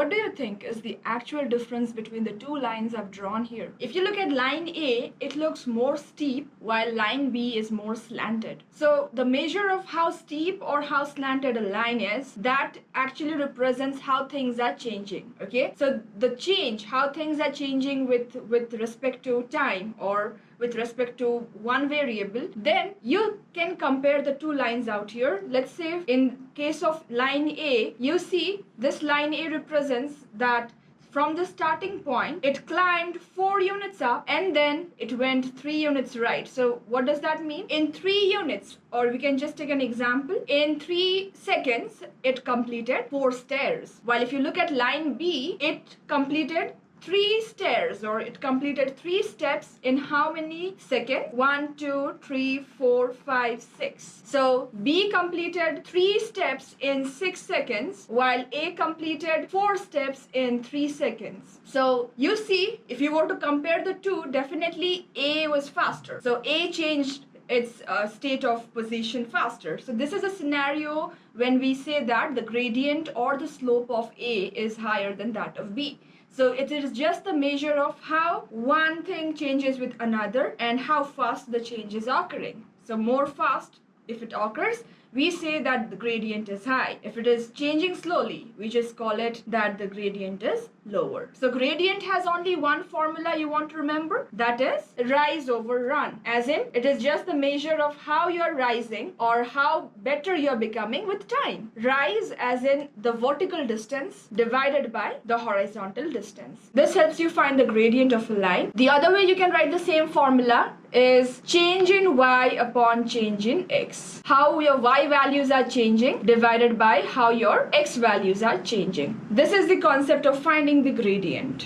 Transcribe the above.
what do you think is the actual difference between the two lines I've drawn here? If you look at line A, it looks more steep while line B is more slanted. So the measure of how steep or how slanted a line is, that actually represents how things are changing. Okay, so the change, how things are changing with respect to time or with respect to one variable, then you can compare the two lines out here. Let's say in case of line A, you see this line A represents that from the starting point, it climbed 4 units up and then it went 3 units right. So what does that mean? In 3 units, or we can just take an example, in 3 seconds, it completed 4 stairs. While if you look at line B, it completed 3 stairs, or it completed 3 steps in how many seconds? 1, 2, 3, 4, 5, 6. So B completed 3 steps in 6 seconds while A completed 4 steps in 3 seconds. So you see, if you were to compare the two, definitely A was faster. So A changed its state of position faster. So this is a scenario when we say that the gradient or the slope of A is higher than that of B. So it is just the measure of how one thing changes with another and how fast the change is occurring. So more fast, if it occurs, we say that the gradient is high. If it is changing slowly, we just call it that the gradient is lower. So gradient has only one formula you want to remember, that is rise over run. As in, it is just the measure of how you're rising or how better you're becoming with time. Rise as in the vertical distance divided by the horizontal distance. This helps you find the gradient of a line. The other way you can write the same formula is change in y upon change in x. How your y values are changing divided by how your x values are changing. This is the concept of finding the gradient.